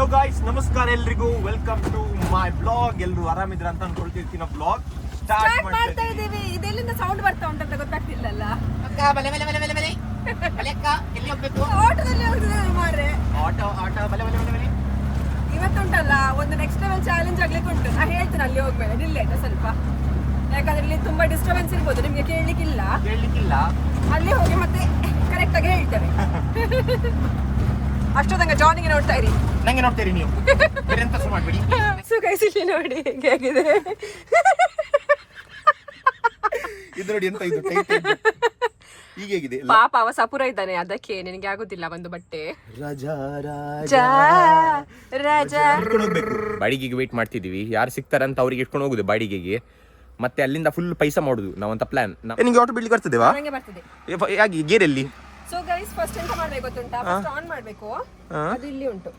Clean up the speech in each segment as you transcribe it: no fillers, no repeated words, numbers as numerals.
Hello guys, ನಮಸ್ಕಾರ ಎಲ್ರಿಗೂ. Welcome to my blog. ಎಲ್ಲರೂ ಆರಾಮಿದ್ರ ಅಂತ ಅನ್ಕೊಳ್ತಿರ್ತೀನಿ. ಬ್ಲಾಗ್ ಸ್ಟಾರ್ಟ್ ಮಾಡ್ತಾ ಇದೀವಿ. ಇದೆಲ್ಲಿಂದ ಸೌಂಡ್ ಬರ್ತಾ ಉಂಟಂತ ಗೊತ್ತಾಗ್ತಿಲ್ಲಲ್ಲ. ಅಕ್ಕ ಬಲೆ ಬಲೆ ಬಲೆ ಬಲೆ ಬಲೆ ಬಲೆ ಅಕ್ಕ ಎಲ್ಲಿ ಹೋಗ್ಬೇಕು? ಆಟೋದಲ್ಲಿ ಹೋಗ್ತಿದ್ದೇವೆ ಮಾರ್ರೆ. ಆಟೋ ಬಲೆ ಬಲೆ ಬಲೆ ಬಲೆ. ಇವತ್ತುಂಟಲ್ಲ ಒಂದು ನೆಕ್ಸ್ಟ್ ಲೆವೆಲ್ ಚಾಲೆಂಜ್ ಆಗ್ಲಿಕ್ಕೆ ಉಂಟು. ನಾ ಹೇಳ್ತೀನಿ ಅಲ್ಲಿ ಹೋಗ್ಬೇಡ, ನಿಲ್ಲೇಟ ಸ್ವಲ್ಪ. ಯಾಕಂದ್ರೆ ಇಲ್ಲಿ ತುಂಬಾ ಡಿಸ್ಟರ್ಬೆನ್ಸ್ ಇರ್ಬೋದು, ನಿಮ್ಗೆ ಕೇಳಲಿಕ್ಕಿಲ್ಲ. ಅಲ್ಲಿ ಹೋಗಿ ಮತ್ತೆ ಕರೆಕ್ಟ್ ಆಗಿ ಹೇಳ್ತೇವೆ. ಅಷ್ಟೊತ್ತಂಗ ಜಾನಿಗೆ ನೋಡ್ತಾ ಇರಿ. ನಂಗೆ ನೋಡ್ತೀರಿ ನೀವು, ಎಂತ ಶುರು ಮಾಡ್ಬೇಡಿ. ಸೊ ಗೈಸ್ ಇಲ್ಲಿ ನೋಡಿ ಹೇಗಿದೆ ಇದು ನೋಡಿ. ಎಂತ ಇದು ಈಗ ಹೇಗಿದೆ? ಪಾಪ ಅವ ಸಪುರ ಇದ್ದಾನೆ, ಅದಕ್ಕೆ ನಿನಗೆ ಆಗುದಿಲ್ಲ ಒಂದು ಬಟ್ಟೆ. ರಾಜಾ ರಾಜಾ ಬಾಡಿಗೆಗೆ ವೇಟ್ ಮಾಡ್ತಿದೀವಿ. ಯಾರು ಸಿಗ್ತಾರಂತ ಅವ್ರಿಗೆ ಇಟ್ಕೊಂಡು ಹೋಗುದು ಬಾಡಿಗೆಗೆ, ಮತ್ತೆ ಅಲ್ಲಿಂದ ಫುಲ್ ಪೈಸಾ ಮಾಡುದು ನಾವಂತ ಪ್ಲಾನ್. ನಿಮಗೆ ಆಟೋ ಬಿಡ್ಲಿಕ್ಕೆ ಬರ್ತದೇವಾ? ನಂಗೆ ಬರ್ತದೆ. ಯಾಕೆ ಗೇರಲ್ಲಿ? ಸೊ ಗೈಸ್ ಫಸ್ಟ್ ಎಂತ ಮಾಡ್ಬೇಕು ಗೊತ್ತುಂಟಾ? ಫಸ್ಟ್ ಆನ್ ಮಾಡ್ಬೇಕು. ಅದು ಇಲ್ಲಿ ಉಂಟು.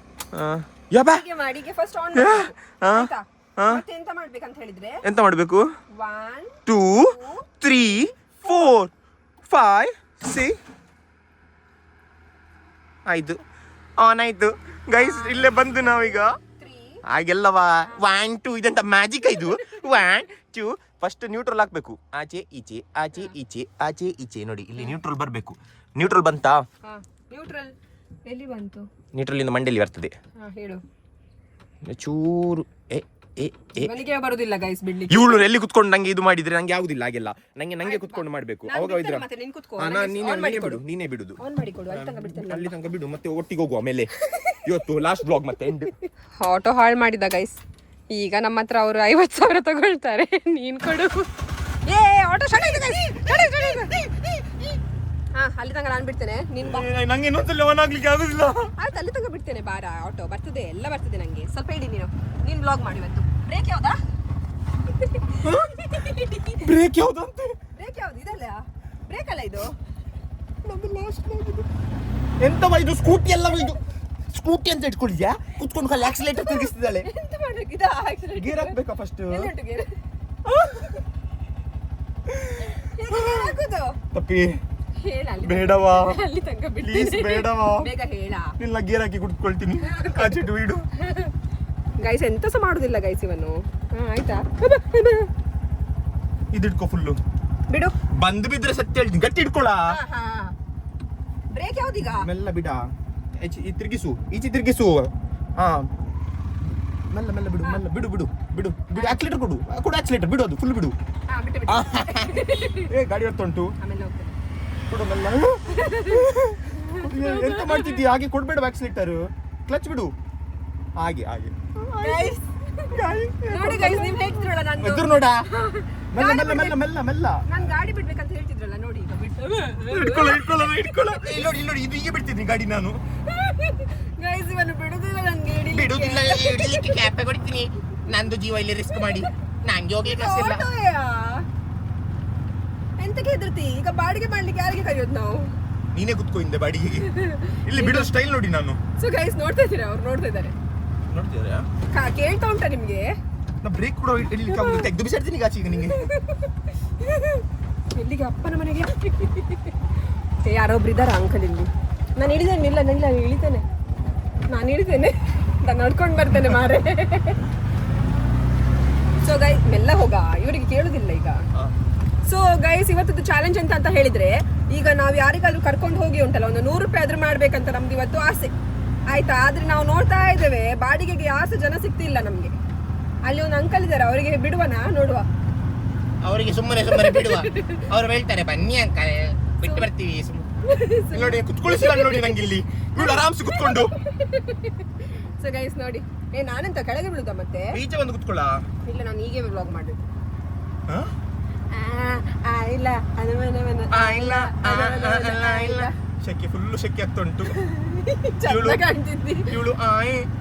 ಹೀಗೆ ಮಾಡಿ ಫಸ್ಟ್ ಆನ್ ಮಾಡ್ಬೇಕು. ಆಯ್ತಾ? ಮತ್ತೆ ಎಂತ ಮಾಡ್ಬೇಕಂತ ಹೇಳಿದ್ರೆ ಎಂತ ಮಾಡ್ಬೇಕು? 1 2 3 4 5 6 ಆಯ್ತು, ಆನ್ ಆಯ್ತು ಗೈಸ್. ಇಲ್ಲೇ ಬಂದು ನಾವೀಗ 3 ಹಾಗೆಲ್ಲವಾ 1 2 ಇದಂತ ಮ್ಯಾಜಿಕ್. ಇದು 1 2 ಫಸ್ಟ್ ನ್ಯೂಟ್ರಲ್ ಹಾಕ್ಬೇಕು. ಆಚೆ ಈಚೆ ಆಚೆ ಈಚೆ ಆಚೆ ಈಚೆ ನೋಡಿ, ಇಲ್ಲಿ ನ್ಯೂಟ್ರಲ್ ಬರಬೇಕು. ನ್ಯೂಟ್ರಲ್ ಬಂತಾ? ನ್ಯೂಟ್ರಲ್ ಎಲ್ಲಿ ಬಂತು? ನ್ಯೂಟ್ರಲ್ ಇಂದ ಮಂಡೆಯಲ್ಲಿ ಬರ್ತದೆ. ಹೇಳು. ಚೂರು ನನಗೆ ಬರುದಿಲ್ಲ ಗೈಸ್ ಬಿಡ್ಲಿಕ್ಕೆ. ಇವಳು ಎಲ್ಲಿ ಕುತ್ಕೊಂಡು ನಂಗೆ ಇದು ಮಾಡಿದ್ರೆ ನಂಗೆ ಆಗುದಿಲ್ಲ. ಹಾಗೆಲ್ಲ ನಂಗೆ ಕುತ್ಕೊಂಡು ಮಾಡ್ಬೇಕು. ಅವಾಗ ಇದ್ರೆ ಮತ್ತೆ ನೀನು ಕೂತ್ಕೋ. ನೀನೇ ಬಿಡುದು. ಆನ್ ಮಾಡಿ ಕೊಡು. ಅಲ್ಲಿ ತನಕ ಬಿಡ್ತೇನೆ. ಅಲ್ಲಿ ತನಕ ಬಿಡು, ಮತ್ತೆ ಒಟ್ಟಿಗೆ ಹೋಗುವ ಆಮೇಲೆ. ಇವತ್ತು ಲಾಸ್ಟ್ ಬ್ಲಾಗ್ ಮತ್ತೆ ಎಂಡ್. ಆಟೋ ಹಾಳು ಮಾಡಿದ ಗೈಸ್. ಈಗ ನಮ್ಮ ಹತ್ರ ಅವರು 50,000 ತಗೊಳ್ತಾರೆ. ನೀನ್ ಕೊಡು. ಆಟೋ ಅಲ್ಲಿ ತನಕ ನಾನು ಬಿಡ್ತೇನೆ. ನೀನ್ ನಂಗೆ ಇನ್ನೊಂದ್ಸಲ ಆನ್ ಆಗ್ಲಿಕ್ಕೆ ಆಗುದಿಲ್ಲ. ಆಯ್ತು, ಅಲ್ಲಿ ತನಕ ಬಿಡ್ತೇನೆ. ಬಾರ, ಆಟೋ ಬರ್ತದೆ, ಎಲ್ಲ ಬರ್ತದೆ ನಂಗೆ. ಸ್ವಲ್ಪ ಹೇಳಿ ನೀನ್ ಬ್ಲಾಗ್ ಮಾಡಿ ಇವತ್ತು. ಬ್ರೇಕ್ ಯಾವ್ದಾ? ಬ್ರೇಕ್ ಯಾವ್ದಂತೆ? ಬ್ರೇಕ್ ಯಾವ್ದು? ಇದಲ್ಲ ಬ್ರೇಕ್ ಅಲ್ಲ ಇದು. ಎಂತವ ಇದು? ಸ್ಕೂಟಿ ಎಲ್ಲ ಇದು ಸ್ಕೂಟಿ ಅಂತ ಇಟ್ಕೊಂಡಿದ್ಯಾ? ಕುತ್ಕೊಂಡು ಖಾಲಿ ಆಕ್ಸಿಲೇಟರ್ ತಿರುಗಿಸ್ತಿದ್ದಾಳೆ. ಎಂತ ಮಾಡ್ಬೇಕು? ಇದಾ ಗೇರ್ ಹಾಕ್ಬೇಕಾ ಫಸ್ಟ್? ತಪ್ಪಿ ಬೇಡವಾ, ಅಲ್ಲಿ ತನಕ ಪ್ಲೀಸ್ ಬೇಡವಾ. ಬೇಗ ಹೇಳ. ಇಲ್ಲ ಗೇರ್ ಹಾಕಿ ಕುತ್ಕೊಳ್ತೀನಿ. ಆಚೆ ಇಡು ಗೈಸ್. ಎಂತ ಸಹ ಮಾಡುದಿಲ್ಲ ಗೈಸ್ ಇವನು. ಆಯ್ತಾ? ಇದಿಟ್ಕೋ ಫುಲ್ಲು. ಬಿಡು. ಬಂದು ಬಿದ್ರೆ ಸತ್ಯ ಹೇಳ್ತೀನಿ, ಗಟ್ಟಿ ಇಟ್ಕೊಳ. ಬ್ರೇಕ್ ಯಾವ್ದೀಗ? ಮೆಲ್ಲ ಬಿಡ. ತಿರ್ಗಿಸು, ಈಚೆ ತಿರ್ಗಿಸು. ಹಾ ಮೆಲ್ಲ ಮೆಲ್ಲ ಬಿಡು, ಮೆಲ್ಲ ಬಿಡು ಬಿಡು ಬಿಡು ಬಿಡು. ಆಕ್ಸಿಲೇಟರ್ ಕೊಡು ಆಕ್ಸಿಲೇಟರ್. ಬಿಡು, ಅದು ಫುಲ್ ಬಿಡು. ಗಾಡಿ ಹೊತ್ತುಂಟು. ಕೊಡು ಮೆಲ್ಲ. ಎಂತ ಮಾಡ್ತಿದ್ದೀಯ? ಹಾಗೆ ಕೊಡ್ಬೇಡ ಆಕ್ಸಿಲೇಟರ್. ಕ್ಲಚ್ ಬಿಡು. ಹಾಗೆ ನೋಡಿ ಗೈಸ್, ನೀವು ಹೇಳ್ತಿದ್ರಲ್ಲ ನಾನು ಎದುರು ನೋಡ. ಮೆಲ್ಲ ಮೆಲ್ಲ ಮೆಲ್ಲ ಮೆಲ್ಲ ಮೆಲ್ಲ. ನಾನು ಗಾಡಿ ಬಿಡ್ಬೇಕಂತ ಹೇಳ್ತಿದ್ರಲ್ಲ, ನೋಡಿ ಈಗ ಬಿಟ್ಟು. ಇಟ್ಕೊಳ್ಳ. ಇಲ್ಲಿ ಇದು ಹೀಗೆ ಬಿಡ್ತಿದ್ದೀನಿ ಗಾಡಿ ನಾನು. ಗೈಸ್ ಇವನು ಬಿಡುದಿಲ್ಲ ನನಗೆ. ಬಿಡುದಿಲ್ಲ, ಹಿಡಿಲಿಕ್ಕೆ ಕ್ಯಾಪೆ ಕೊಡ್ತೀನಿ. ನಂದು ಜೀವ ಇಲ್ಲಿ ರಿಸ್ಕ್ ಮಾಡಿ ನಂಗೆ ಹೋಗ್ಲಿಕ್ಕೆ ಅಷ್ಟಿಲ್ಲ. ಎಂತಕ್ಕೆ ಹೆದರ್ತಿ? ಈಗ ಬಾಡಿಗೆ ಮಾಡ್ಲಿಕ್ಕೆ ಯಾರಿಗೆ ಕರೆಯೋದು ನಾವು? ನೀನೇ ಕುತ್ಕೋ ಹಿಂದೆ ಬಾಡಿಗೆಗೆ. ಇಲ್ಲಿ ಬಿಡೋ ಸ್ಟೈಲ್ ನೋಡಿ ನಾನು. ಸೊ ಗೈಸ್ ನೋಡ್ತಾ ಇದ್ದೀರಾ? ಅವ್ರು ನೋಡ್ತಾ ಇದ್ದಾರೆ. ನೋಡ್ತಿದ್ದೀರಾ? ಕೇಳ್ತಾ ಉಂಟಾ ನಿಮ್ಗೆ? ನಾ ಬ್ರೇಕ್ ಕೂಡ ಇಡ್ಲಿಕ್ಕೆ ಆಗುದು. ತೆಗೆದು ಬಿಸಾಡ್ತೀನಿ ಆಚೆಗೆ ನಿಂಗೆ. ಎಲ್ಲಿಗೆ? ಅಪ್ಪನ ಮನೆಗೆ. ಯಾರೊಬ್ರು ಇದ್ದಾರ ಅಂಕಲ್ ಇಲ್ಲಿ. ನಾನು ಇಳಿದೇನೆ. ಇಲ್ಲ ಇಳಿತೇನೆ. ನಾನು ಇಳಿತೇನೆ. ನಾನು ನಡ್ಕೊಂಡು ಬರ್ತೇನೆ ಮಾರೆ. ಸೊ ಗೈಸ್ ಮೆಲ್ಲ ಹೋಗ, ಇವರಿಗೆ ಕೇಳುದಿಲ್ಲ ಈಗ. ಸೊ ಗೈಸ್ ಇವತ್ತದ್ದು ಚಾಲೆಂಜ್ ಅಂತ ಹೇಳಿದ್ರೆ, ಈಗ ನಾವು ಯಾರಿಗಾದ್ರೂ ಕರ್ಕೊಂಡು ಹೋಗಿ ಉಂಟಲ್ಲ, ಒಂದು 100 ರೂಪಾಯಿ ಆದ್ರೂ ಮಾಡ್ಬೇಕಂತ ನಮ್ದು ಇವತ್ತು ಆಸೆ. ಆಯ್ತಾ? ಆದ್ರೆ ನಾವು ನೋಡ್ತಾ ಇದ್ದೇವೆ ಬಾಡಿಗೆಗೆ ಆಸೆ ಜನ ಸಿಗ್ತಿಲ್ಲ ನಮ್ಗೆ. ಅಲ್ಲಿ ಒಂದು ಅಂಕಲ್ ಇದ್ದಾರೆ, ಅವರಿಗೆ ಬಿಡುವನಾ ನೋಡುವ. ಅವರಿಗೆ ಸುಮ್ಮನೆ ಬಿಡುವ. ಅವ್ರು ಹೇಳ್ತಾರೆ ಬನ್ನಿ ಅಂಕಲ್ ಬಿಟ್ಟು ಬರ್ತೀವಿ. ನೋಡಿ ಕುತ್ಕೊಳಿಸಿಲ್ಲ ನೋಡಿ ನಂಗೆ ಇಲ್ಲಿ. ಇವಳು ಆರಾಮ್ಸೆ ಕುತ್ಕೊಂಡು. ಸೊ ಗೈಸ್ ನೋಡಿ, ನಾನೆಂತ ಕೆಳಗೆ ಬೀಳುದ ಮತ್ತೆ? ಈಚೆ ಬಂದು ಕುತ್ಕೊಳ್ಳ. ಇಲ್ಲ, ನಾನು ಹೀಗೆ ವ್ಲಾಗ್ ಮಾಡಬೇಕು. ಇಲ್ಲ ಶೆಕೆ ಫುಲ್ಲು ಶೆಕೆ ಆಗ್ತಾ ಉಂಟು. ಕಾಣ್ತಿದ್ದಿ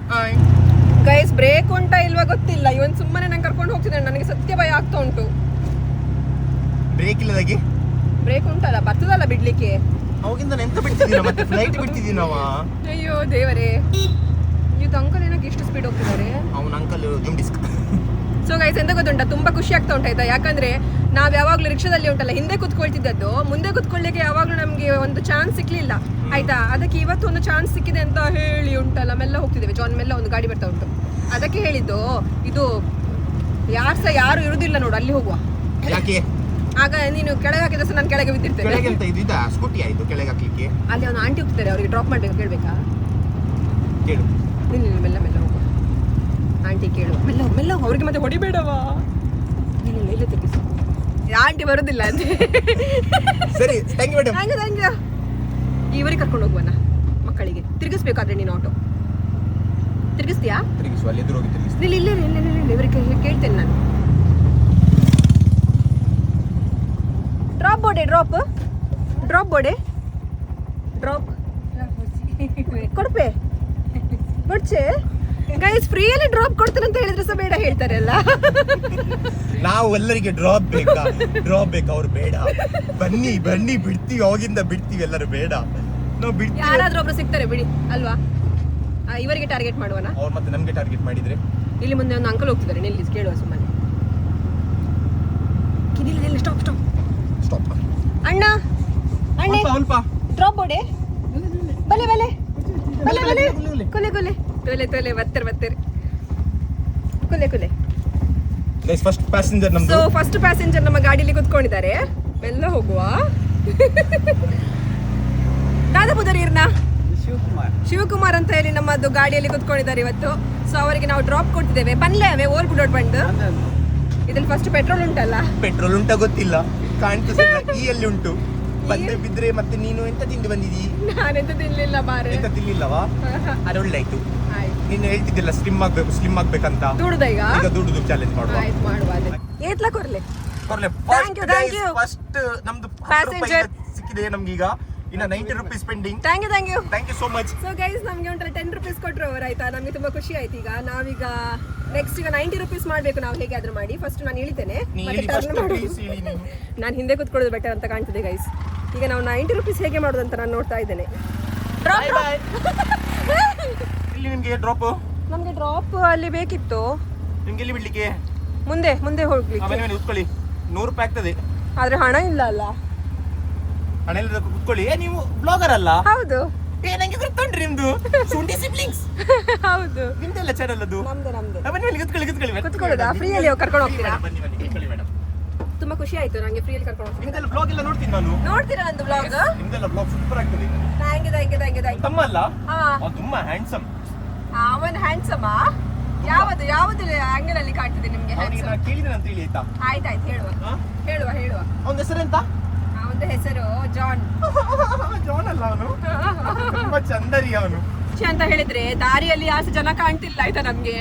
ಗೈಸ್. ಬ್ರೇಕ್ ಉಂಟಾ ಇಲ್ವಾ ಗೊತ್ತಿಲ್ಲ. ಇವನ್ ಸುಮ್ಮನೆ ನಂಗೆ ಕರ್ಕೊಂಡು ಹೋಗ್ತಿದ್ದಾನೆ. ನನಗೆ ಸತ್ಯ ಭಯ ಆಗ್ತಾ ಉಂಟು. ಬ್ರೇಕ್ ಇಲ್ಲದಾಗಿ. ಬ್ರೇಕ್ ಉಂಟಲ್ಲ, ಬರ್ತದಲ್ಲ ಬಿಡ್ಲಿಕ್ಕೆ. ಅವಾಗಿಂದ ಎಂತ ಬಿಡ್ತಿದ್ದೀನ ಮತ್ತೆ? ಫ್ಲೈಟ್ ಬಿಡ್ತಿದ್ದೀನವ. ಅಯ್ಯೋ ದೇವರೇ, ಇದು ಅಂಕಲ್ ಏನಕ್ಕೆ ಇಷ್ಟು ಸ್ಪೀಡ್ ಹೋಗ್ತಿದ್ದಾರೆ? ಅವನ ಅಂಕಲ್ ಡಿಸ್ಕ್. ಸೊ ಗೈಸ್ ಎಂತ ಗೊತ್ತುಂಟ, ತುಂಬಾ ಖುಷಿ ಆಗ್ತಾ ಉಂಟಾಯ್ತಾ? ಯಾಕಂದ್ರೆ ನಾವ್ ಯಾವಾಗ್ಲೂ ರಿಕ್ಷಾದಲ್ಲಿ ಉಂಟಲ್ಲ ಹಿಂದೆ ಕುತ್ಕೊಳ್ತಿದ್ದದ್ದು, ಮುಂದೆ ಕುತ್ಕೊಳ್ಳಿಕ್ಕೆ ಯಾವಾಗ್ಲೂ ನಮ್ಗೆ ಒಂದು ಚಾನ್ಸ್ ಸಿಕ್ಲಿಲ್ಲ. ಆಯ್ತಾ. ಅದಕ್ಕೆ ಇವತ್ತು ಒಂದು ಚಾನ್ಸ್ ಸಿಕ್ಕಿದೆ ಅಂತ ಹೇಳಿ ಉಂಟಲ್ಲ, ಮೆಲ್ಲ ಹೋಗ್ತಿದ್ದೇವೆ. ಜಾನ್ ಮೆಲ್ಲ ಒಂದು ಗಾಡಿ ಬರ್ತಾ ಉಂಟು, ಅದಕ್ಕೆ ಹೇಳಿದ್ದು. ಇದು ಯಾರು ಇರುದಿಲ್ಲ ನೋಡು, ಅಲ್ಲಿ ಹೋಗುವ. ಯಾಕೆ ಆಗ ನೀನು ಕೆಳಗೆ ಹಾಕಿದ ಸಹ ನಾನು ಕೆಳಗೆ ಬಿದ್ದಿರ್ತೇನೆ. ಕೆಳಗೆ ಅಂತ ಇದು ಇದಾ ಸ್ಕೂಟಿ ಆಯ್ತು ಕೆಳಗೆ ಹಾಕ್ಲಿಕ್ಕೆ. ಅಲ್ಲಿ ಒಂದು ಆಂಟಿ ಹೋಗ್ತಾರೆ, ಅವರಿಗೆ ಡ್ರಾಪ್ ಮಾಡ್ಬೇಕು, ಕೇಳ್ಬೇಕಾ? ಕೇಳು. ನಿಲ್ಲ ಮೆಲ್ಲ ಮೆಲ್ಲ ಹೋಗುವ. ಆಂಟಿ ಕೇಳು, ಮೆಲ್ಲ ಮೆಲ್ಲ, ಅವ್ರಿಗೆ ಮತ್ತೆ ಹೊಡಿಬೇಡವಾ. ಇಲ್ಲ ಇಲ್ಲ ತಿರ್ಗಿಸು, ಆಂಟಿ ಬರುದಿಲ್ಲ ಅಂತ. ಸರಿ thank you madam. Thank you. ಇವರಿಗೆ ಕರ್ಕೊಂಡು ಹೋಗುವನ ಮಕ್ಕಳಿಗೆ. ತಿರ್ಗಿಸ್ಬೇಕಾದ್ರೆ ನೀನು ಆಟೋ ತಿರ್ಗಿಸ್ತೀಯಾ? ತಿರುಗಿಸು, ಅಲ್ಲಿ ಎದುರು ಹೋಗಿ ತಿರುಗಿಸು. ಇಲ್ಲ ಇಲ್ಲ ಇಲ್ಲ ಇಲ್ಲ ಇಲ್ಲ, ಇವರಿಗೆ ಕೇಳ್ತೇನೆ ನಾನು. ಡ್ರಾಪ್ ಬೋರ್ಡೆ, ಡ್ರಾಪ್ ಬೋರ್ಡೆ, ಡ್ರಾಪ್ ಕೊಡ್ಪೆ ಬಡ್ಚೆ. ಗೈಸ್ ಫ್ರೀಯಲ್ಲಿ ಡ್ರಾಪ್ ಕೊಡ್ತಾರೆ ಅಂತ ಹೇಳಿದ್ರೆ ಸಹ ಬೇಡ ಹೇಳ್ತಾರೆ ಅಲ್ಲ. ನಾವು ಎಲ್ಲರಿಗೆ ಡ್ರಾಪ್ ಬೇಕಾ ಅವ್ರು ಬೇಡ. ಬನ್ನಿ ಬನ್ನಿ ಬಿಡ್ತೀವಿ, ಅವಾಗಿಂದ ಬಿಡ್ತೀವಿ, ಎಲ್ಲರೂ ಬೇಡ ನಾವು ಬಿಡ್ತೀವಿ. ಯಾರಾದ್ರೂ ಒಬ್ರು ಸಿಗ್ತಾರೆ ಬಿಡಿ ಅಲ್ವಾ. ಇವರಿಗೆ ಟಾರ್ಗೆಟ್ ಮಾಡುವನ. ಅವ್ರು ಮತ್ತೆ ನಮ್ಗೆ ಟಾರ್ಗೆಟ್ ಮಾಡಿದ್ರೆ ಇಲ್ಲಿ ಮುಂದೆ ಒಂದು ಅಂಕಲ್ ಹೋಗ್ತಿದ್ದಾರೆ, ನಿಲ್ಲಿ ಕೇಳುವ ಸುಮ್ಮನೆ. ಇಲ್ಲ ಸ್ಟಾಪ್ ಸ್ಟಾಪ್ ಸ್ಟಾಪ್. ಅಣ್ಣ ಅಣ್ಣ ಸ್ವಲ್ಪ ಡ್ರಾಪ್ ಬೋರ್ಡೆ ಬಲೆ ಬಲೆ ಬಲೆ ಬಲೆ ಕೊಲೆ ಕೊಲೆ ತೊಲೆ ತೊಲೆ ಬತ್ತರ್ ಕೊಲೆ. ಗೈಸ್ ಫಸ್ಟ್ ಪ್ಯಾಸೆಂಜರ್ ನಮ್ದು. ಸೊ ಫಸ್ಟ್ ಪ್ಯಾಸೆಂಜರ್ ನಮ್ಮ ಗಾಡಿಯಲ್ಲಿ ಕುತ್ಕೊಂಡಿದ್ದಾರೆ. ಮೆಲ್ಲ ಹೋಗುವ. ದಾದಾಪುದರಿರ್ನ ಶಿವಕುಮಾರ್ ಅಂತ ಹೇಳಿ ನಮ್ಮದು ಗಾಡಿಯಲ್ಲಿ ಕುತ್ಕೊಂಡಿದ್ದಾರೆ ಇವತ್ತು. ಸೊ ಅವರಿಗೆ ನಾವು ಡ್ರಾಪ್ ಕೊಡ್ತಿದ್ದೇವೆ. ಬನ್ಲೇವೆ ಓಲ್ ಬಿಡೋಡ್ ಬಂದು. ಇದ್ರಲ್ಲಿ ಫಸ್ಟ್ ಪೆಟ್ರೋಲ್ ಉಂಟಲ್ಲ, ಪೆಟ್ರೋಲ್ ಉಂಟಾ ಗೊತ್ತಿಲ್ಲ, ಕಾಣ್ತಿಲ್ಲ. ಈ ಎಲ್ಲಿ ಉಂಟು? ಬಂದೆ ಬಿದ್ರೆ ಮತ್ತೆ ನೀನು ಎಂತ ತಿಂದು ಬಂದಿದ್ದೀ? ನಾನೆಂತ ತಿನ್ಲಿಲ್ಲ ಮಾರೆ. ಎಂತ ತಿನ್ಲಿಲ್ಲವಾ? ಅದು ಒಳ್ಳೆ ಆಯ್ತು. ಆಯ್ತು, ನೀನು ಹೇಳ್ತಿದ್ದಿಲ್ಲ ಸ್ಲಿಮ್ ಆಗ್ಬೇಕಂತ. ದುಡ್ದ ಈಗ ದುಡ್ದು ಚಾಲೆಂಜ್ ಮಾಡುವ. ಆಯ್ತು ಮಾಡುವ. ಅದೇ ಏತ್ಲ ಕೊರ್ಲೆ. Thank you. ಫಸ್ಟ್ ನಮ್ದು Passenger. ಸಿಕ್ಕಿದೆ ನಮ್ಗೀಗ. ಇನ್ನ 90 rupees pending. Thank you. Thank you so much. So guys ನಮ್ಗೆ ಉಂಟಲ್ಲ 10 rupees ಕೊಟ್ಟರು ಅವರು. ಆಯ್ತಾ, ನಮ್ಗೆ ತುಂಬಾ ಖುಷಿ ಆಯ್ತು. ಈಗ ನಾವೀಗ ನೆಕ್ಸ್ಟ್ ಈಗ 90 rupees ಮಾಡ್ಬೇಕು ನಾವು, ಹೇಗಾದ್ರೂ ಮಾಡಿ. ಫಸ್ಟ್ ನಾನು ಇಳಿತೇನೆ, ಮತ್ತೆ ಟರ್ನ್ ಮಾಡು. ನಾನು ಹಿಂದೆ ಕುತ್ಕೊಳ್ಳೋದು ಬೆಟರ್ ಅಂತ ಕಾಣ್ತಿದೆ ಗೈಸ್. ಈಗ ನಾವು 90 rupees ಹೇಗೆ ಮಾಡೋದು ಅಂತ ನಾನು ನೋಡ್ತಾ ಇದ್ದೇನೆ. ಇಲ್ಲಿ ನಿಮ್ಗೆ ಡ್ರಾಪ್. ನಮ್ಗೆ ಡ್ರಾಪ್ ಅಲ್ಲಿ ಬೇಕಿತ್ತು. ನಿಮ್ಗೆ ಎಲ್ಲಿ ಬಿಡ್ಲಿಕ್ಕೆ? ಮುಂದೆ ಹೋಗ್ಲಿಕ್ಕೆ. ಬನ್ನಿ ಕೂತ್ಕೊಳ್ಳಿ, 100 ರೂಪಾಯಿ ಆಗ್ತದೆ. ಆದ್ರೆ ಹಣ ಇಲ್ಲ ಅಲ್ಲ. ಹಣ ಇಲ್ಲದ ಕೂತ್ಕೊಳ್ಳಿ. ನೀವು ಬ್ಲಾಗರ್ ಅಲ್ಲ? ಹೌದು. ನಂಗೆ ಗೊತ್ತುಂಟ್ರಿ ನಿಮ್ದು ಸುಂಡಿ ಸಿಬ್ಲಿಂಗ್ಸ್. ಹೌದು, ನಿಮ್ದೆಲ್ಲ ಚಾನಲ್ ಅದು. ನಮ್ದೆ. ಬನ್ನಿ ಕೂತ್ಕೊಳ್ಳಿ. ಕುತ್ಕೊಳ್ಳೋದಾ? ಫ್ರೀಯಲ್ಲಿ ಕರ್ಕೊಂಡು ಹೋಗ್ತೀರಾ? ಬನ್ನಿ ಕೂತ್ಕೊಳ್ಳಿ ಮೇಡಮ್. ತುಂಬಾ ಖುಷಿ ಆಯ್ತು ನಂಗೆ ಫ್ರೀಯಲ್ಲಿ ಕರ್ಕೊಂಡು ಹೋಗ್ತೀರಾ. ನಿಮ್ದೆಲ್ಲ ಬ್ಲಾಗ್ ಎಲ್ಲ ನೋಡ್ತೀನಿ ನಾನು. ನೋಡ್ತೀರಾ ನಂದು ಬ್ಲಾಗ್? ನಿಮ್ದೆಲ್ಲ ಬ್ಲಾಗ್ ಸೂಪರ್ ಆಗ್ತದೆ. Thank you. ತಮ್ಮ ಅಲ್ಲ? ಹಾ, ತುಂಬಾ ಹ್ಯಾಂಡ್ಸಮ್. ಅವನ್ ಹ್ಯಾಂಡ್ಸಮ್. ಯಾವುದು ಆಂಗಲ್ ಅಲ್ಲಿ ಕಾಣ್ತಿದೆ ನಿಮ್ಗೆ ಅವನಿಗೆ handsome? ನಾನು ಕೇಳಿದೆ ಅಂತ ಹೇಳಿ ಆಯ್ತಾ? ಆಯ್ತಾಯ್ತು, ಹೇಳುವ. ಅವನ ಹೆಸರೆಂತ? ಅವನ ಹೆಸರು ಜಾನ್. ಜಾನ್ ಅಲ್ಲ ಅವನು, ತುಂಬಾ ಚಂದರಿ ಅವನು. ಅಂತ ಹೇಳಿದ್ರೆ ದಾರಿಯಲ್ಲಿ ಆಸೆ ಜನ ಕಾಣ್ತಿಲ್ಲ ಆಯ್ತಾ. ನಮ್ಗೆ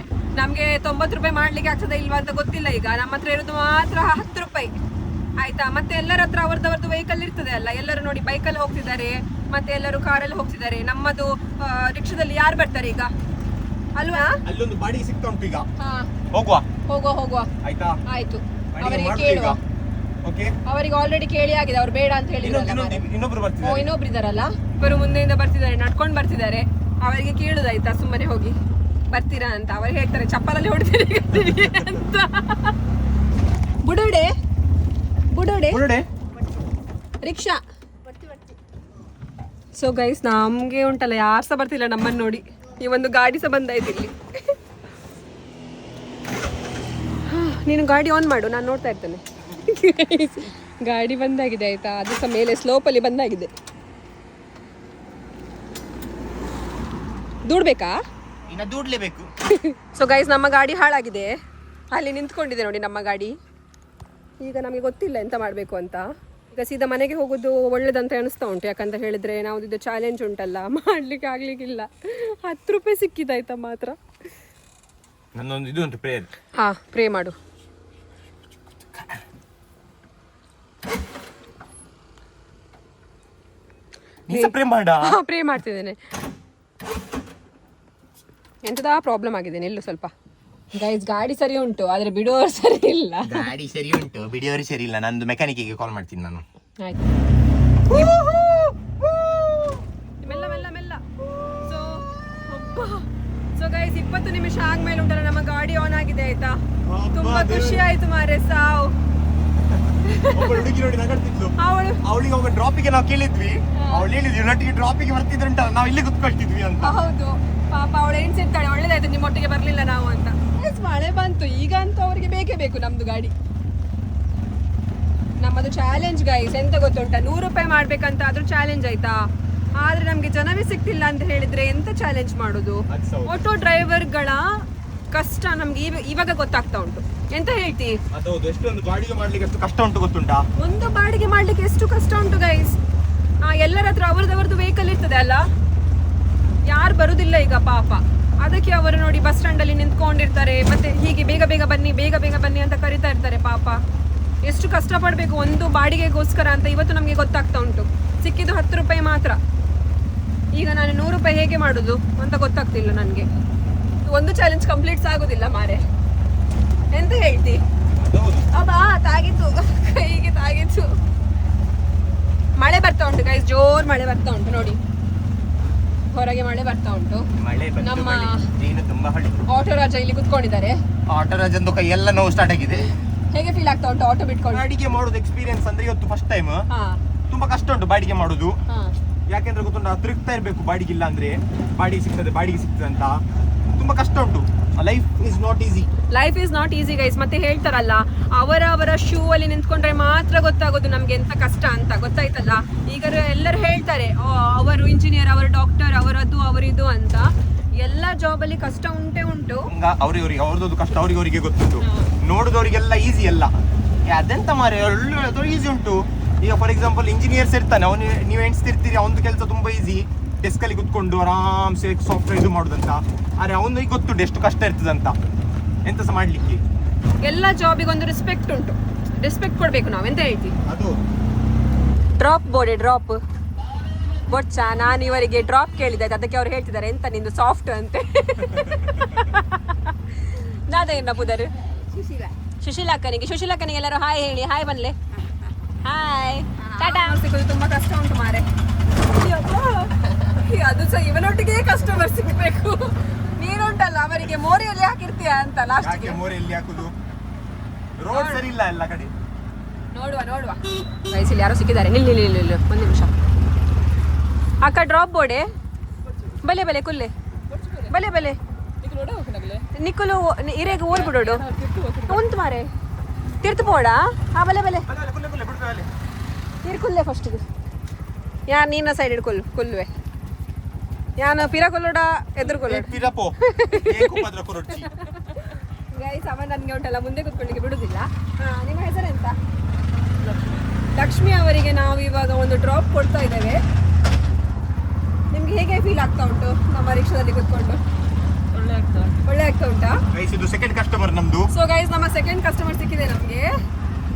90 ರೂಪಾಯಿ ಮಾಡ್ಲಿಕ್ಕೆ ಆಗ್ತದೆ ಇಲ್ವಾ ಅಂತ ಗೊತ್ತಿಲ್ಲ. ಈಗ ನಮ್ಮ ಹತ್ರ ಇರೋದು ಮಾತ್ರ 10 ರೂಪಾಯಿ ಆಯ್ತಾ. ಮತ್ತೆ ಎಲ್ಲರ ಹತ್ರ ಅವ್ರದ್ದು ವೆಹಿಕಲ್ ಇರ್ತದೆ ಅಲ್ಲ. ಎಲ್ಲರೂ ನೋಡಿ ಬೈಕಲ್ಲಿ ಹೋಗ್ತಿದ್ದಾರೆ, ಮತ್ತೆ ಎಲ್ಲರೂ ಕಾರಲ್ಲಿ ಹೋಗ್ತಿದ್ದಾರೆ. ನಮ್ಮದು ರಿಕ್ಷಾದಲ್ಲಿ ಯಾರು ಬರ್ತಾರೆ ಈಗ ಅಲ್ವಾ? ಅಲ್ಲೊಂದು ಬಾಡಿಗೆ ಸಿಗ್ತಾ ಉಂಟು ಈಗ. ಹೋಗುವ ಆಯ್ತಾ? ಆಯ್ತು, ಬಾಡಿಗೆ ಅವರಿಗೆ ಮಾಡ್ತೀವಿ ಈಗ. ಕೇಳುವ. ಓಕೆ, ಅವರಿಗೆ ಆಲ್ರೆಡಿ ಕೇಳಿ ಆಗಿದೆ, ಅವ್ರು ಬೇಡ ಅಂತ ಹೇಳಿದ್ರಲ್ಲ. ಇನ್ನೊಬ್ರು ಬರ್ತಿದ್ದಾರೆ. ಇನ್ನೊಬ್ರು ಇದಾರಲ್ಲ, ಇಬ್ಬರು ಮುಂದೆಯಿಂದ ಬರ್ತಿದ್ದಾರೆ, ನಡ್ಕೊಂಡು ಬರ್ತಿದ್ದಾರೆ. ಅವರಿಗೆ ಕೇಳುದಾಯ್ತಾ ಸುಮ್ಮನೆ ಹೋಗಿ ಬರ್ತೀರಾ ಅಂತ. ಅವ್ರು ಹೇಳ್ತಾರೆ ಚಪ್ಪಲಲ್ಲಿ ಹೊಡಿತೀರಿ ಅಂತ. ಬುಡೋಡೆ ರಿಕ್ಷಾ. ಸೊ ಗೈಸ್ ನಮ್ಗೆ ಉಂಟಲ್ಲ ಯಾರು ಸಹ ಬರ್ತಿಲ್ಲ ನಮ್ಮನ್ನು ನೋಡಿ. ಈ ಒಂದು ಗಾಡಿ ಸಹ ಬಂದಾಯ್ತು ಇಲ್ಲಿ. ನೀನು ಗಾಡಿ ಆನ್ ಮಾಡು, ನಾನು ನೋಡ್ತಾ ಇರ್ತೇನೆ. ಗಾಡಿ ಬಂದಾಗಿದೆ ಆಯ್ತಾ, ಅದು ಸಹ ಮೇಲೆ ಸ್ಲೋಪಲ್ಲಿ ಬಂದಾಗಿದೆ. ದುಡ್ಬೇಕಾ? ಇನ್ನ ದುಡ್ಲೇಬೇಕು. ಸೊ ಗೈಸ್ ನಮ್ಮ ಗಾಡಿ ಹಾಳಾಗಿದೆ, ಅಲ್ಲಿ ನಿಂತ್ಕೊಂಡಿದೆ ನೋಡಿ ನಮ್ಮ ಗಾಡಿ. ಈಗ ನಮಗೆ ಗೊತ್ತಿಲ್ಲ ಎಂತ ಮಾಡಬೇಕು ಅಂತ. ಈಗ ಸೀದಾ ಮನೆಗೆ ಹೋಗೋದು ಒಳ್ಳೇದಂತ ಅನಿಸ್ತಾ ಉಂಟು. ಯಾಕಂತ ಹೇಳಿದ್ರೆ ನಾವು ಇದು ಚಾಲೆಂಜ್ ಉಂಟಲ್ಲ, ಮಾಡ್ಲಿಕ್ಕೆ ಆಗ್ಲಿಕ್ಕಿಲ್ಲ. 10 ರೂಪಾಯಿ ಸಿಕ್ಕಿದಾಯ್ತಾ ಮಾತ್ರ. ನನ್ನೊಂದು ಇದು ಉಂಟು, ಪ್ರೇಯರ್. ಹಾ, ಪ್ರೇ ಮಾಡು. ಪ್ರೇ ಮಾಡ. ಪ್ರೇ ಮಾಡ್ತಿದ್ದೇನೆ. ಎಂತದಾ ಪ್ರಾಬ್ಲಮ್ ಆಗಿದೆ, ನಿಲ್ಲು ಸ್ವಲ್ಪ. ಗೈಸ್ ಗಾಡಿ ಸರಿ ಉಂಟು, ಆದ್ರೆ ಬಿಡುವವರು ಸರಿ ಇಲ್ಲ. ಗಾಡಿ ಸರಿ ಉಂಟು, ಬಿಡಿಯವರು ಸರಿ ಇಲ್ಲ. ನಂದು ಮೆಕ್ಯಾನಿಕ್ಗೆ ಕಾಲ್ ಮಾಡ್ತೀನಿ ನಾನು. ಆಯ್ತು, ಮೆಲ್ಲ. ಸೊ ಗೈಸ್ 20 ನಿಮಿಷ ಆದ್ಮೇಲೆ ಉಂಟಲ್ಲ ನಮ್ಮ ಗಾಡಿ ಆನ್ ಆಗಿದೆ ಆಯ್ತಾ. ತುಂಬಾ ಖುಷಿ ಆಯ್ತು ಮಾರೆ. ಸಾವು ಹುಡುಗಿ ನೋಡಿ ನಗಾಡ್ತಿದ್ಲು. ಅವಳು ಅವಳಿಗೆ ಒಬ್ಬ ಡ್ರಾಪಿಗೆ ನಾವು ಕೇಳಿದ್ವಿ, ಅವಳು ಹೇಳಿದ್ವಿ ಇವನೊಟ್ಟಿಗೆ ಡ್ರಾಪಿಗೆ ಬರ್ತಿದ್ರೆ ಉಂಟಲ್ಲ ನಾವು ಇಲ್ಲಿ ಕುತ್ಕೊಳ್ತಿದ್ವಿ ಅಂತ. ಹೌದು ಪಾಪ ಅವಳು ಎಣ್ಸಿರ್ತಾಳೆ, ಒಳ್ಳೇದಾಯ್ತು ನಿಮ್ಮೊಟ್ಟಿಗೆ ಬರ್ಲಿಲ್ಲ ನಾವು ಅಂತ. ಮಳೆ ಬಂತು ಈಗ ಅಂತೂ ಅವರಿಗೆ ಬೇಕೇ ಬೇಕು ನಮ್ದು ಗಾಡಿ. ನಮ್ಮದು ಚಾಲೆಂಜ್ ಗೈಸ್, ಎಂತ ಗೊತ್ತುಂಟ, 100 ರೂಪಾಯಿ ಮಾಡ್ಬೇಕಂತ ಆದ್ರೂ ಚಾಲೆಂಜ್ ಆಯ್ತಾ, ಆದ್ರೆ ನಮ್ಗೆ ಜನವೇ ಸಿಕ್ತಿಲ್ಲ ಅಂತ ಹೇಳಿದ್ರೆ ಎಂತ ಚಾಲೆಂಜ್ ಮಾಡೋದು. ಆಟೋ ಡ್ರೈವರ್ಗಳ ಕಷ್ಟ ನಮ್ಗೆ ಇವಾಗ ಗೊತ್ತಾಗ್ತಾ ಉಂಟು. ಎಂತ ಹೇಳ್ತಿ? ಅದೌದು, ಎಷ್ಟೊಂದು ಬಾಡಿಗೆ ಮಾಡ್ಲಿಕ್ಕೆ ಎಷ್ಟು ಕಷ್ಟ ಉಂಟು ಗೊತ್ತುಂಟಾ? ಒಂದು ಬಾಡಿಗೆ ಮಾಡ್ಲಿಕ್ಕೆ ಎಷ್ಟು ಕಷ್ಟ ಉಂಟು ಗೈಸ್. ಎಲ್ಲರ ಹತ್ರ ಅವರದವರದ್ದು ವೆಹಿಕಲ್ ಇರ್ತದೆ ಅಲ್ಲ, ಯಾರು ಬರುದಿಲ್ಲ ಈಗ ಪಾಪ. ಅದಕ್ಕೆ ಅವರು ನೋಡಿ ಬಸ್ ಸ್ಟ್ಯಾಂಡ್ ಅಲ್ಲಿ ನಿಂತ್ಕೊಂಡಿರ್ತಾರೆ, ಮತ್ತೆ ಹೀಗೆ ಬೇಗ ಬೇಗ ಬನ್ನಿ ಬೇಗ ಬೇಗ ಬನ್ನಿ ಅಂತ ಕರಿತಾ ಇರ್ತಾರೆ ಪಾಪ. ಎಷ್ಟು ಕಷ್ಟ ಪಡ್ಬೇಕು ಒಂದು ಬಾಡಿಗೆಗೋಸ್ಕರ ಅಂತ ಇವತ್ತು ನಮ್ಗೆ ಗೊತ್ತಾಗ್ತಾ ಉಂಟು. ಸಿಕ್ಕಿದ್ದು 10 ರೂಪಾಯಿ ಮಾತ್ರ. ಈಗ ನಾನು 100 ರೂಪಾಯಿ ಹೇಗೆ ಮಾಡುದು ಅಂತ ಗೊತ್ತಾಗ್ತಿಲ್ಲ ನನಗೆ. ಒಂದು ಚಾಲೆಂಜ್ ಕಂಪ್ಲೀಟ್ಸ್ ಆಗೋದಿಲ್ಲ ಮಾರೆ. ಎಂತ ಹೇಳ್ತಿ? ಅಬ್ಬಾ ತಾಗಿತ್ತು, ಕೈಗೆ ತಾಗಿತ್ತು. ಮಳೆ ಬರ್ತಾ ಉಂಟು ಗೈಸ್, ಜೋರ್ ಮಳೆ ಬರ್ತಾ ಉಂಟು ನೋಡಿ, ಹೊರಗೆ ಮಳೆ ಬರ್ತಾ ಉಂಟು. ಮಳೆ ಬಂತು, ನಮ್ಮ ಮಳೆ. ಜೀನು ತುಂಬಾ ಹಳಿ. ಆಟೋ ರಾಜ ಇಲ್ಲಿ ಕುತ್ಕೊಂಡಿದ್ದಾರೆ. ಆಟೋ ರಾಜಂದು ಕೈ ಎಲ್ಲ ನೋವು ಸ್ಟಾರ್ಟ್ ಆಗಿದೆ. ಹೇಗೆ ಫೀಲ್ ಆಗ್ತಾ ಉಂಟು ಆಟೋ ಬಿಟ್ಕೊಂಡು? ಬಾಡಿಗೆ ಮಾಡೋದು ಎಕ್ಸ್ಪೀರಿಯನ್ಸ್ ಅಂದ್ರೆ ಇವತ್ತು ಫಸ್ಟ್ ಟೈಮ್. ಹಾ ತುಂಬಾ ಕಷ್ಟ ಉಂಟು ಬಾಡಿಗೆ ಮಾಡೋದು. ಹಾ ಯಾಕೆಂದ್ರೆ ಗೊತ್ತುಂಟು, ತಿರುಗ್ತಾ ಇರ್ಬೇಕು. ಬಾಡಿಗೆ ಇಲ್ಲ ಅಂದ್ರೆ ಬಾಡಿಗೆ ಸಿಗ್ತದೆ ಅಂತ ತುಂಬಾ ಕಷ್ಟ ಉಂಟು. Life is not easy. Life is not easy guys. ಮತ್ತೆ ಹೇಳ್ತಾರಲ್ಲ, ಅವರ ಶೂ ಅಲ್ಲಿ ನಿಂತ್ಕೊಂಡ್ರೆ ಮಾತ್ರ ಗೊತ್ತಾಗೋದು ನಮ್ಗೆ ಎಂತ ಕಷ್ಟ ಅಂತ, ಗೊತ್ತಾಯ್ತಲ್ಲ. ಈಗ ಎಲ್ಲರೂ ಹೇಳ್ತಾರೆ ಅವರು ಇಂಜಿನಿಯರ್, ಅವರು ಡಾಕ್ಟರ್, ಅವರದ್ದು ಅವರಿದು ಅಂತ. ಎಲ್ಲ ಜಾಬ್ ಅಲ್ಲಿ ಕಷ್ಟ ಉಂಟೇ ಉಂಟು. ಅವ್ರದ್ದು ಕಷ್ಟ ಅವರಿಗೆ ಗೊತ್ತುಂಟು. ನೋಡುದವರಿಗೆಲ್ಲ ಈಸಿ ಅಲ್ಲ. ಅದೆಂತ ಮಾರೆ, ಒಳ್ಳೆ ಈಸಿ ಉಂಟು. ಈಗ ಫಾರ್ ಎಕ್ಸಾಂಪಲ್ ಇಂಜಿನಿಯರ್ಸ್ ಇರ್ತಾನೆ, ಅವನು ನೀವು ಎಣಿಸ್ತಿರ್ತೀರಿ ಅವನದು ಕೆಲಸ ತುಂಬಾ ಈಸಿ, ಡೆಸ್ಕ್ ಅಲ್ಲಿ ಕುತ್ಕೊಂಡು ಆರಾಮ್ಸೆ ಸಾಫ್ಟ್ವೇರ್ ಇದು ಮಾಡುದಂತ. ಆದ್ರೆ ಅವನಿಗೆ ಗೊತ್ತುಂಟು ಎಷ್ಟು ಕಷ್ಟ ಇರ್ತದಂತ ಎಂತ ಸಹ ಮಾಡ್ಲಿಕ್ಕೆ. ಎಲ್ಲ ಜಾಬಿಗೆ ಒಂದು ರೆಸ್ಪೆಕ್ಟ್ ಉಂಟು, ರೆಸ್ಪೆಕ್ಟ್ ಕೊಡ್ಬೇಕು ನಾವು. ಎಂತ ಹೇಳ್ತೀವಿ? ಅದು ಡ್ರಾಪ್ ಡ್ರಾಪ್ ಬೊಚ್ಚ. ನಾನು ಇವರಿಗೆ ಡ್ರಾಪ್ ಕೇಳಿದೆ, ಅದಕ್ಕೆ ಅವ್ರು ಹೇಳ್ತಿದ್ದಾರೆ ಎಂತ ನಿಂದು ಸಾಫ್ಟ್ ಅಂತೆ. ನಾದೇನ ಪುದರ್ ಸುಶೀಲಕ್ಕನಿಗೆ ಎಲ್ಲರೂ ಹಾಯ್ ಹೇಳಿ. ಹಾಯ್ ಬನ್ಲೆ. ಹಾಯ್ ಟಾಟಾ. ಸಿಗೋದು ತುಂಬಾ ಕಷ್ಟ ಉಂಟು ಮಾರೆ. ಅದು ಸಹ ಇವನೊಟ್ಟಿಗೆ ಕಸ್ಟಮರ್ ಸಿಗ್ಬೇಕು. ನೀನುಂಟಲ್ಲ ಅವರಿಗೆ ಮೋರಿಯಲ್ಲಿ ಹಾಕಿರ್ತೀಯ ಅಂತ ಲಾಸ್ಟ್ ಮೋರಿಯಲ್ಲಿ ಹಾಕುದು. ರೋಡ್ ಸರಿ ಇಲ್ಲ ಎಲ್ಲ ಕಡೆ. ನೋಡುವ ವಯಸ್ಸಲ್ಲಿ ಯಾರೋ ಸಿಕ್ಕಿದ್ದಾರೆ. ನಿಲ್ಲ ಒಂದು ನಿಮಿಷ. ಅಕ್ಕ ಡ್ರಾಪ್ ಬೋರ್ಡೆ ಬಲೆ ಕುಲ್ಲೆ ಬಲೆ ನಿಕ್ಕಲು ಇರೇಗ ಓರ್ ಬಿಡೋಡು ಉಂಟು ಮಾರೆ ತಿರ್ತು ಪೋಡ. ಬಲೆ ನೀರು ಕುಲ್ಲೆ ಫಸ್ಟ್. ಯಾರು ನೀನ ಸೈಡ್ ಕೊಲ್ಲುವೆ. ಯಾನು ಪಿರ ಕೊಲ್ಲೋಡ ಎದುರು ಗೈಸ್. ಅವ ನನಗೆ ಉಂಟಲ್ಲ ಮುಂದೆ ಕೂತ್ಕೊಳ್ಳಿಕ್ಕೆ ಬಿಡುದಿಲ್ಲ. ನಿಮ್ಮ ಹೆಸರೆಂತ? ಲಕ್ಷ್ಮಿ ಅವರಿಗೆ ನಾವು ಇವಾಗ ಒಂದು ಡ್ರಾಪ್ ಕೊಡ್ತಾ ಇದ್ದೇವೆ. ನಿಮ್ಗೆ ಹೇಗೆ ಫೀಲ್ ಆಗ್ತಾ ಉಂಟು ನಮ್ಮ ರಿಕ್ಷಾದಲ್ಲಿ ಕೂತ್ಕೊಂಡು? ಒಳ್ಳೆ ಆಗ್ತಾ ಉಂಟಾ? ಇದು ಸೆಕೆಂಡ್ ಕಸ್ಟಮರ್ ನಮ್ದು. ಸೊ ಗೈಸ್, ನಮ್ಮ ಸೆಕೆಂಡ್ ಕಸ್ಟಮರ್ ಸಿಕ್ಕಿದೆ ನಮ್ಗೆ.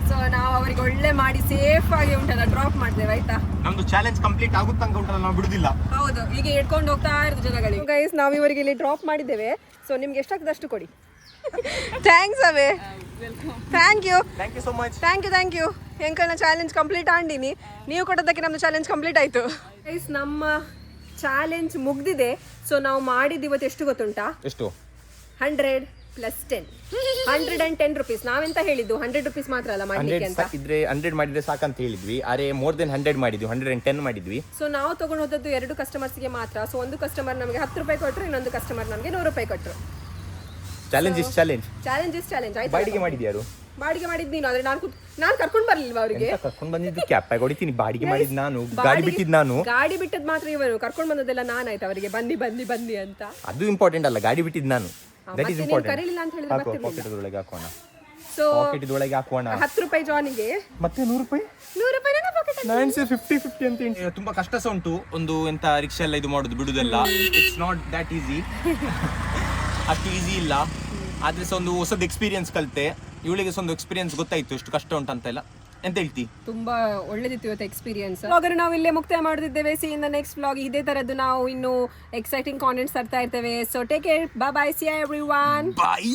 ಸೊ ನಾವು ಅವರಿಗೆ ಒಳ್ಳೆ ಮಾಡಿ ಸೇಫ್ ಆಗಿ ಉಂಟಲ್ಲ ಡ್ರಾಪ್ ಮಾಡ್ತೇವೆ, ಆಯ್ತಾ? ನಮ್ದು ಚಾಲೆಂಜ್ ಕಂಪ್ಲೀಟ್ ಆಗುತ್ತಂಗ ಉಂಟಲ್ಲ, ನಾವು ಬಿಡುದಿಲ್ಲ. ಹೌದು, ಈಗ ಇಟ್ಕೊಂಡು ಹೋಗ್ತಾ ಇರೋದು ಜನಗಳಿಗೆ. ಗೈಸ್, ನಾವು ಇವರಿಗೆ ಇಲ್ಲಿ ಡ್ರಾಪ್ ಮಾಡಿದ್ದೇವೆ. ಸೊ ನಿಮ್ಗೆ ಎಷ್ಟಾಗ್ತದೆ ಅಷ್ಟು ಕೊಡಿ. ಥ್ಯಾಂಕ್ಸ್ ಅವೇ. Thank you so much. Thank you ಎಂಕಲ್ನ ಚಾಲೆಂಜ್ ಕಂಪ್ಲೀಟ್ ಆಂಡಿನಿ. ನೀವು ಕೊಟ್ಟದಕ್ಕೆ ನಮ್ದು ಚಾಲೆಂಜ್ ಕಂಪ್ಲೀಟ್ ಆಯ್ತು. ಗೈಸ್, ನಮ್ಮ ಚಾಲೆಂಜ್ ಮುಗ್ದಿದೆ. ಸೊ ನಾವು ಮಾಡಿದ್ದು ಇವತ್ತು ಎಷ್ಟು ಗೊತ್ತುಂಟಾ? ಎಷ್ಟು? 100 + 10 110 rupees. ನಾವೆಂತ ಹೇಳಿದ್ದು 100 rupees ಮಾತ್ರ ಅಲ್ಲ ಮಾಡ್ಲಿಕ್ಕೆ ಅಂತ. ಇದ್ರೆ 100 ಮಾಡಿದ್ರೆ ಸಾಕಂತ ಹೇಳಿದ್ವಿ. ಆದ್ರೆ ಮೋರ್ ದೆನ್ 100 ಮಾಡಿದ್ವಿ, 110 ಮಾಡಿದ್ವಿ. ಸೊ ನಾವು ತಗೊಂಡು ಹೋದದ್ದು 2 ಕಸ್ಟಮರ್ಸ್ಗೆ ಮಾತ್ರ. ಸೊ ಒಂದು ಕಸ್ಟಮರ್ ನಮಗೆ 10 ರೂಪಾಯಿ ಕೊಟ್ಟರು, ಇನ್ನೊಂದು ಕಸ್ಟಮರ್ ನಮಗೆ 100 ರೂಪಾಯಿ ಕೊಟ್ಟರು. Challenge is challenge. ಆಯ್ತು. ಬಾಡಿಗೆ ಮಾಡಿದ್ಯಾರು? ಬಾಡಿಗೆ ಮಾಡಿದ್ ನೀನು. ಆದ್ರೆ ನಾನು ಕರ್ಕೊಂಡು ಬರ್ಲಿಲ್ವಾ ಅವರಿಗೆ? ಕರ್ಕೊಂಡು ಬಂದಿದ್ದು ಕ್ಯಾಪ್ ಹೊಡಿತೀನಿ. ಬಾಡಿಗೆ ಮಾಡಿದ್ ನಾನು, ಗಾಡಿ ಬಿಟ್ಟಿದ್ ನಾನು. ಗಾಡಿ ಬಿಟ್ಟದ್ ಮಾತ್ರ ಇವನು, ಕರ್ಕೊಂಡು ಬಂದದೆಲ್ಲ ನಾನಾಯ್ತು ಅವರಿಗೆ ಬನ್ನಿ ಅಂತ. ಅದು ಇಂಪಾರ್ಟೆಂಟ್ ಅಲ್ಲ, ಗಾಡಿ ಬಿಟ್ಟಿದ್ ನಾನು. That is important. ಕರೀಲಿಲ್ಲ ಅಂತ ಹೇಳಿದ್ರೆ ಪಾಕೆಟ್ ಒಳಗೆ ಹಾಕೋಣ. ಸೊ ಪಾಕೆಟ್ ಒಳಗೆ ಹಾಕೋಣ. 10 ರೂಪಾಯಿ ಜಾನಿಗೆ, ಮತ್ತೆ 100 ರೂಪಾಯಿ. 100 ರೂಪಾಯಿ ನನ್ನ ಪಾಕೆಟ್. 50 ಅಂತ ತುಂಬಾ ಕಷ್ಟ ಸಹ ಉಂಟು. ಒಂದು ಎಂತ ರಿಕ್ಷಾ ಎಲ್ಲ ಇದು ಮಾಡುದು ಬಿಡುದೆಲ್ಲ. It's not that easy. ಅಷ್ಟು ಈಸಿ ಇಲ್ಲ. ಆದ್ರೆ ಸಹ ಒಂದು ಹೊಸದು ಎಕ್ಸ್ಪೀರಿಯನ್ಸ್ ಕಲಿತೆ. ಇವಳಿಗೆ ಸಹ ಒಂದು ಎಕ್ಸ್ಪೀರಿಯನ್ಸ್ ಗೊತ್ತಾಯ್ತು ಎಷ್ಟು ಕಷ್ಟ ಉಂಟಂತೆಲ್ಲ. ಎಂತ ಹೇಳ್ತಿ? ತುಂಬಾ ಒಳ್ಳೆದಿತ್ತು ಇವತ್ತು ಎಕ್ಸ್ಪೀರಿಯನ್ಸ್. ವ್ಲಾಗರ್ ನಾವು ಇಲ್ಲೇ ಮುಕ್ತಾಯ ಮಾಡುತ್ತಿದ್ದೇವೆ. C in the next vlog ಇದೇ ತರದ್ದು ನಾವು ಇನ್ನು ಎಕ್ಸೈಟಿಂಗ್ ಕಾಂಟೆಂಟ್ಸ್ ತರ್ತಾ ಇರ್ತೇವೆ. So take care, bye bye, C everyone. Bye.